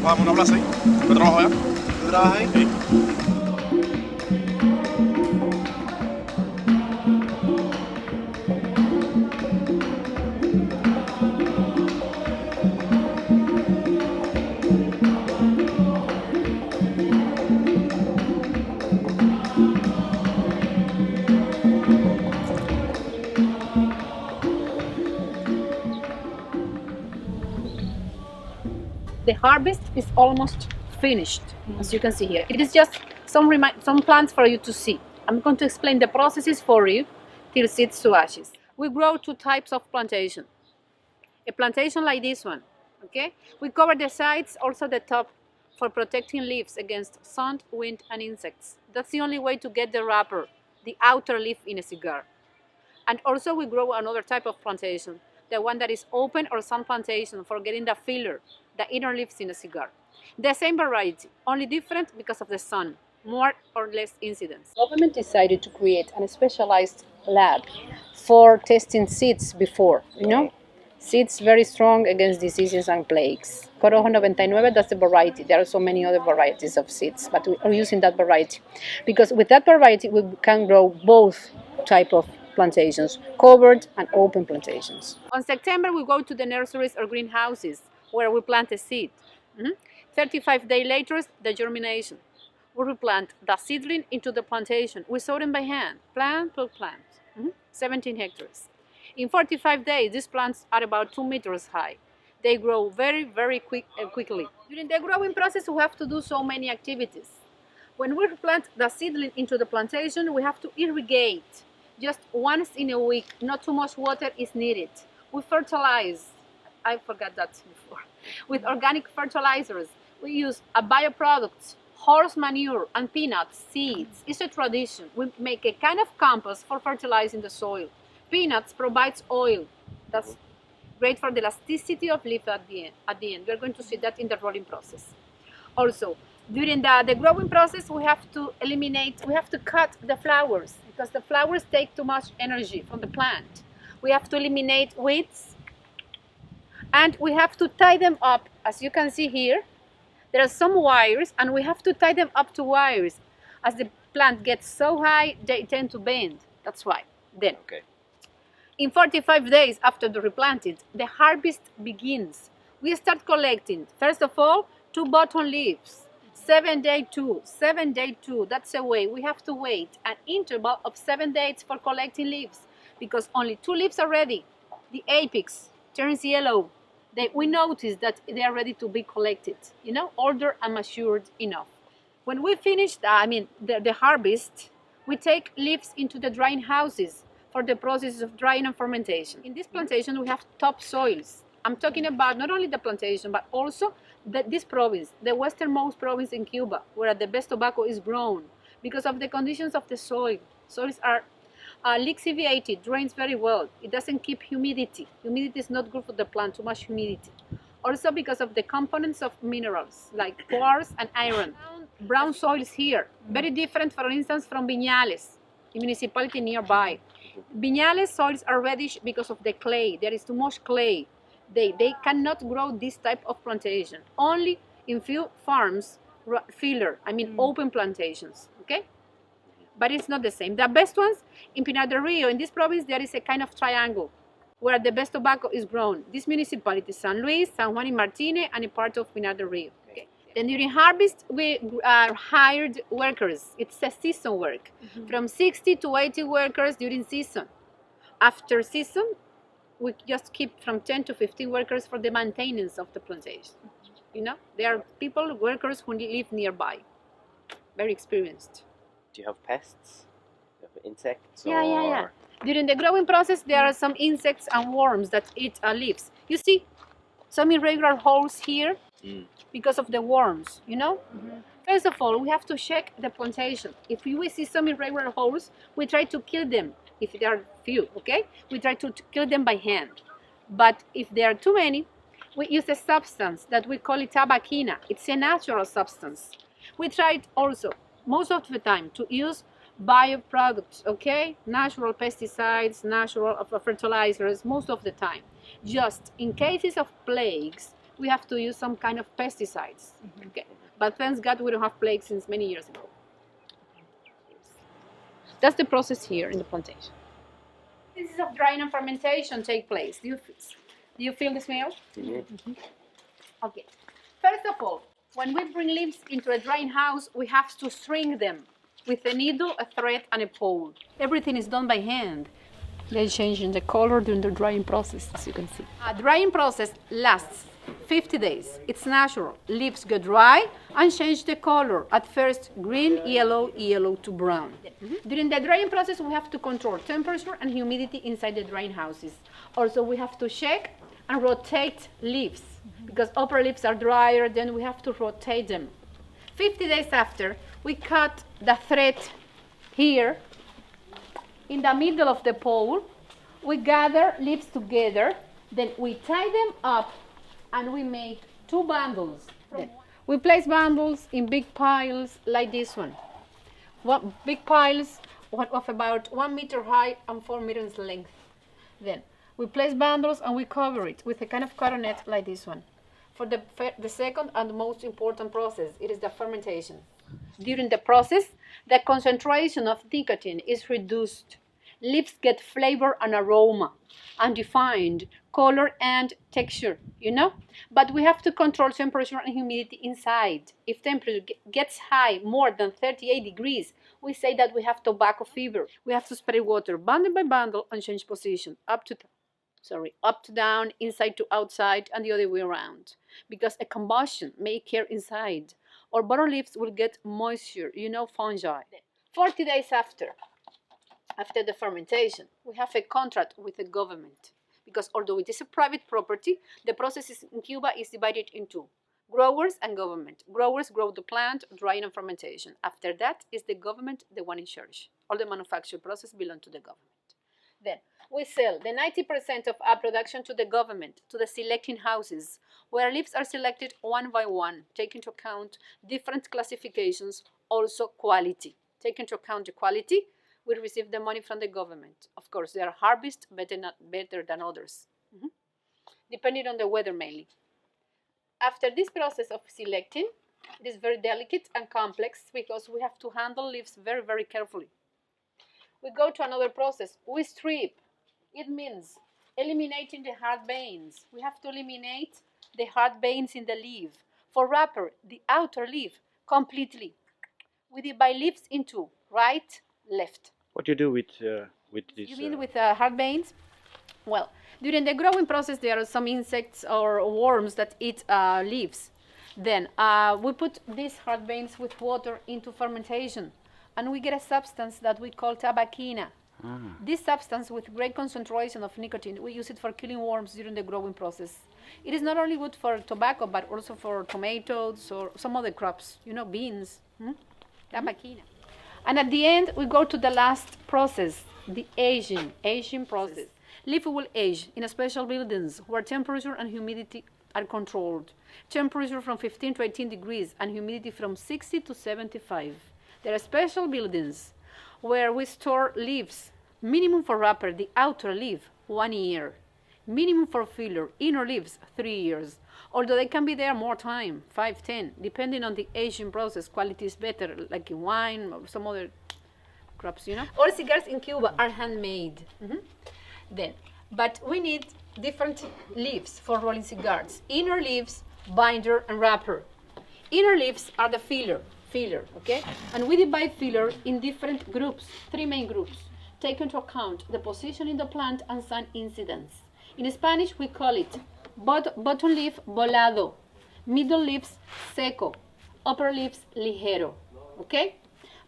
Vamos a una plaza ahí. Yo trabajo allá. ¿Tú trabajas ahí? Sí. The harvest is almost finished, as you can see here. It is just some plants for you to see. I'm going to explain the processes for you till seeds to ashes. We grow two types of plantation. A plantation like this one, okay? We cover the sides, also the top, for protecting leaves against sun, wind, and insects. That's the only way to get the wrapper, the outer leaf in a cigar. And also we grow another type of plantation, the one that is open or sun plantation for getting the filler, the inner leaves in a cigar. The same variety, only different because of the sun, more or less incidence. The government decided to create a specialized lab for testing seeds before, Seeds very strong against diseases and plagues. Corojo 99, that's the variety. There are so many other varieties of seeds, but we are using that variety. Because with that variety, we can grow both type of plantations, covered and open plantations. On September, we go to the nurseries or greenhouses where we plant a seed. 35 days later, the germination. We replant the seedling into the plantation. We sow them by hand, plant per plant, 17 hectares. In 45 days, these plants are about 2 meters high. They grow very, very quickly. During the growing process, we have to do so many activities. When we plant the seedling into the plantation, we have to irrigate. Just once in a week, not too much water is needed. We fertilize. I forgot that before. With organic fertilizers, we use bioproducts, horse manure, and peanut seeds. It's a tradition. We make a kind of compost for fertilizing the soil. Peanuts provides oil. That's great for the elasticity of leaf at the end. We're going to see that in the rolling process. Also, during the growing process, we have to cut the flowers because the flowers take too much energy from the plant. We have to eliminate weeds and we have to tie them up. As you can see here, there are some wires and we have to tie them up to wires. As the plant gets so high, they tend to bend. That's why. Then, in 45 days after the replanted, the harvest begins. We start collecting, first of all, 2 bottom leaves. 7 day 2, 7 day 2, that's the way. We have to wait an interval of 7 days for collecting leaves because only 2 leaves are ready. The apex turns yellow. We notice that they are ready to be collected, older and matured enough. When we finish the harvest, we take leaves into the drying houses for the process of drying and fermentation. In this plantation, we have topsoils. I'm talking about not only the plantation, but also this province, the westernmost province in Cuba, where the best tobacco is grown because of the conditions of the soil. Soils are lixiviated, drains very well. It doesn't keep humidity. Humidity is not good for the plant, too much humidity. Also because of the components of minerals like quartz and iron. Brown soils here, very different, for instance, from Viñales, the municipality nearby. Viñales soils are reddish because of the clay. There is too much clay. They cannot grow this type of plantation. Only in few farms, open plantations, okay? But it's not the same. The best ones in Pinar Del Río, in this province, there is a kind of triangle where the best tobacco is grown. This municipality, San Luis, San Juan y Martínez, and a part of Pinar Del Río. Okay. Then during harvest, we hired workers. It's a season work, from 60 to 80 workers during season. After season, we just keep from 10 to 15 workers for the maintenance of the plantation. There are workers who live nearby, very experienced. Do you have pests? Do you have insects? Yeah. During the growing process, there are some insects and worms that eat leaves. You see some irregular holes here. because of the worms, you know? First of all, we have to check the plantation. If we see some irregular holes, we try to kill them. If there are few, okay? We try to kill them by hand. But if there are too many, we use a substance that we call it tabacina. It's a natural substance. We try also, most of the time, to use bioproducts, okay? Natural pesticides, natural fertilizers, most of the time. Just in cases of plagues, we have to use some kind of pesticides, okay? But thanks God we don't have plague since many years ago. That's the process here in the plantation. This is of drying and fermentation take place. Do you feel the smell? Okay. First of all, when we bring leaves into a drying house, we have to string them with a needle, a thread, and a pole. Everything is done by hand. They're changing the color during the drying process, as you can see. A drying process lasts 50 days. It's natural. Leaves get dry and change the color. At first, green, yellow to brown. During the drying process, we have to control temperature and humidity inside the drying houses. Also, we have to check and rotate leaves because upper leaves are drier, then we have to rotate them. 50 days after, we cut the thread here in the middle of the pole. We gather leaves together, then we tie them up and we make 2 bundles. Then we place bundles in big piles like this one. Big piles of about 1 meter high and 4 meters length. Then we place bundles and we cover it with a kind of coronet like this one. For the second and most important process, it is the fermentation. During the process, the concentration of nicotine is reduced. Leaves get flavor and aroma, undefined color and texture, you know? But we have to control temperature and humidity inside. If temperature gets high, more than 38 degrees, we say that we have tobacco fever. We have to spray water bundle by bundle and change position, up to down, inside to outside, and the other way around. Because a combustion may occur inside, or bottom leaves will get moisture, you know, fungi. 40 days after the fermentation, we have a contract with the government. Because although it is a private property, the process in Cuba is divided into growers and government. Growers grow the plant, drying and fermentation. After that is the government, the one in charge. All the manufacture process belong to the government. Then we sell the 90% of our production to the government, to the selecting houses, where leaves are selected one by one, taking into account different classifications, also quality. Taking into account the quality, we receive the money from the government. Of course, they are harvested better than others, depending on the weather mainly. After this process of selecting, it is very delicate and complex because we have to handle leaves very, very carefully. We go to another process. We strip. It means eliminating the hard veins. We have to eliminate the hard veins in the leaf. For wrapper, the outer leaf completely. We divide leaves into right, left. What do you do with this? You mean with hard veins? Well, during the growing process, there are some insects or worms that eat leaves. Then we put these hard veins with water into fermentation, and we get a substance that we call tabacina. This substance with great concentration of nicotine, we use it for killing worms during the growing process. It is not only good for tobacco, but also for tomatoes or some other crops, you know, beans. Tabacina. And at the end, we go to the last process, the aging process. Leaf will age in special buildings where temperature and humidity are controlled. Temperature from 15 to 18 degrees and humidity from 60 to 75. There are special buildings where we store leaves. Minimum for wrapper, the outer leaf, 1 year. Minimum for filler, inner leaves, 3 years. Although they can be there more time, 5, 10, depending on the aging process. Quality is better, like in wine or some other crops, you know. All cigars in Cuba are handmade. But we need different leaves for rolling cigars. Inner leaves, binder, and wrapper. Inner leaves are the filler, okay? And we divide filler in different groups, 3 main groups. Take into account the position in the plant and sun incidence. In Spanish, we call it bottom leaf volado, middle leaves seco, upper leaves ligero, okay?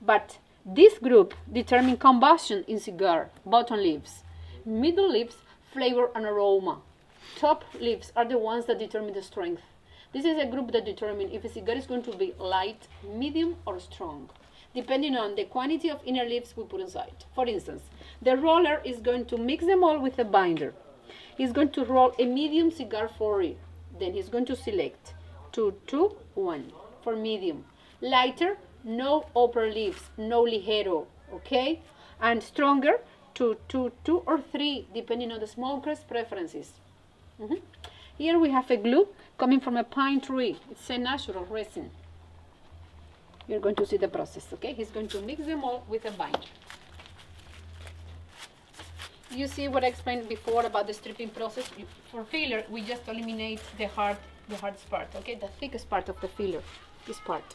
But this group determine combustion in cigar, bottom leaves. Middle leaves, flavor and aroma. Top leaves are the ones that determine the strength. This is a group that determines if a cigar is going to be light, medium, or strong, depending on the quantity of inner leaves we put inside. For instance, the roller is going to mix them all with a binder. He's going to roll a medium cigar for you. Then he's going to select 2, 2, 1 for medium. Lighter, no upper leaves, no ligero, okay? And stronger, 2, 2, 2, or 3, depending on the smoker's preferences. Here we have a glue coming from a pine tree. It's a natural resin. You're going to see the process, okay? He's going to mix them all with a binder. You see what I explained before about the stripping process? For filler, we just eliminate the hardest part, okay? The thickest part of the filler, this part,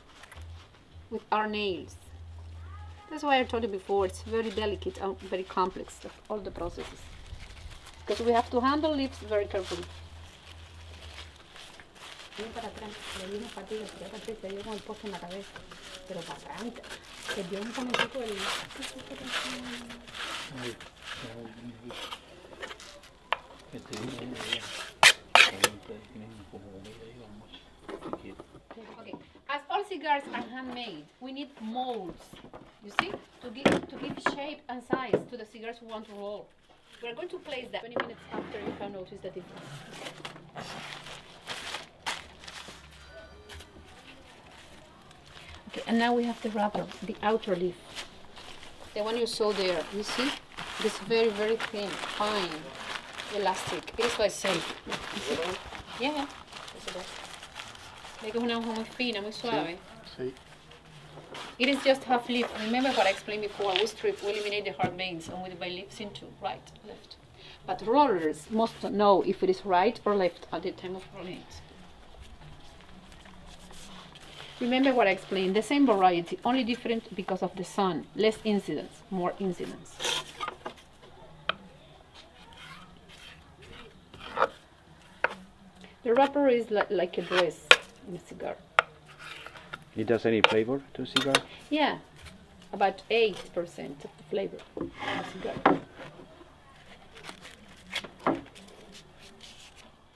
with our nails. That's why I told you before, it's very delicate and very complex, all the processes. Because we have to handle leaves very carefully. Para atrás, le di una patilla, pero para atrás, se dio con el poste en la cabeza. Pero para adelante, se dio un comentario del... Okay, as all cigars are handmade, we need molds, you see, to give shape and size to the cigars we want to roll. We're going to place that 20 minutes after you can notice the difference. Okay, and now we have the wrapper, the outer leaf. The one you saw there, you see? It's very, very thin, fine, elastic. It is quite safe. Yeah. Ve que es una hoja muy fina, muy suave. Sí. It is just half leaf. Remember what I explained before, we strip, we eliminate the hard veins, and we divide leaves into right, left. But rollers must know if it is right or left at the time of rolling it. Remember what I explained, the same variety, only different because of the sun. Less incidence, more incidence. The wrapper is like a dress in a cigar. It does any flavor to cigar? Yeah, about 8% of the flavor of a cigar.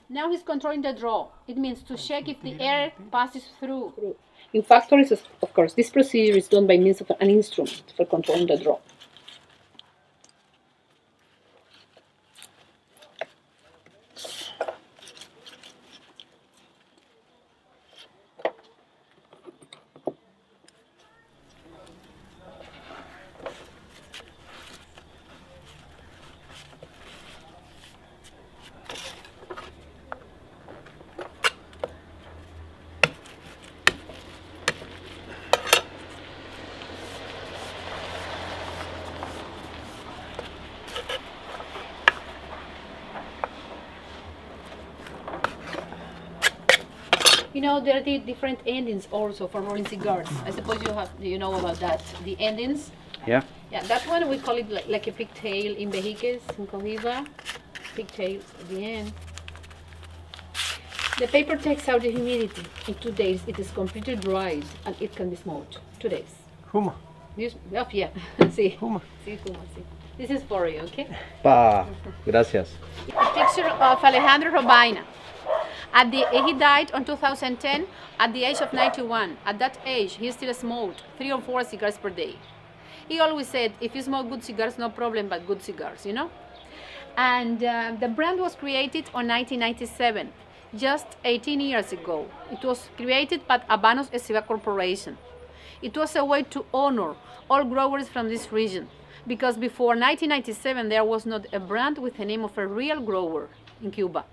Now he's controlling the draw. It means to check if the air passes through. In factories, of course, this procedure is done by means of an instrument for controlling the draw. You know, there are the different endings also for rolling cigars. I suppose you know about that. The endings. Yeah. Yeah, that one we call it like a pigtail in Vejiques, in Cohiba. Pigtails at the end. The paper takes out the humidity. In 2 days, it is completely dried and it can be smoked. 2 days. Huma. Yeah. See. Huma. See, see. This is for you, okay? Pa, gracias. A picture of Alejandro Robaina. He died in 2010 at the age of 91. At that age, he still smoked 3 or 4 cigars per day. He always said, if you smoke good cigars, no problem, but good cigars, you know? And the brand was created in 1997, just 18 years ago. It was created by Habanos Cigar Corporation. It was a way to honor all growers from this region, because before 1997, there was not a brand with the name of a real grower in Cuba.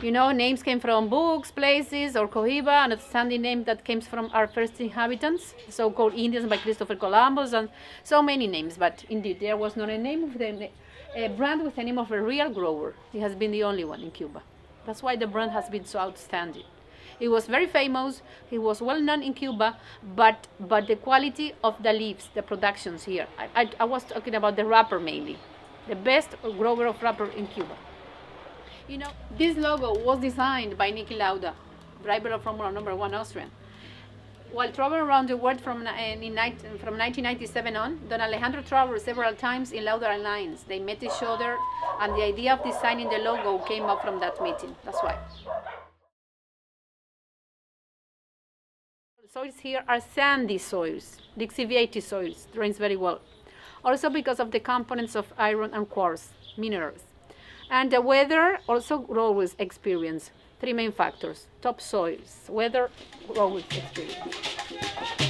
You know, names came from books, places, or Cohiba, an outstanding name that came from our first inhabitants, so-called Indians by Christopher Columbus, and so many names. But indeed, there was not a name of a brand with the name of a real grower. It has been the only one in Cuba. That's why the brand has been so outstanding. It was very famous. It was well known in Cuba, but the quality of the leaves, the productions here. I was talking about the wrapper mainly, the best grower of wrapper in Cuba. You know, this logo was designed by Niki Lauda, driver of Formula #1 Austrian. While traveling around the world from 1997 on, Don Alejandro traveled several times in Lauda Airlines. They met each other, and the idea of designing the logo came up from that meeting. That's why. Soils here are sandy soils, lixiviated soils, drains very well. Also because of the components of iron and quartz minerals. And the weather also always experience 3 main factors: topsoils, weather, always experience.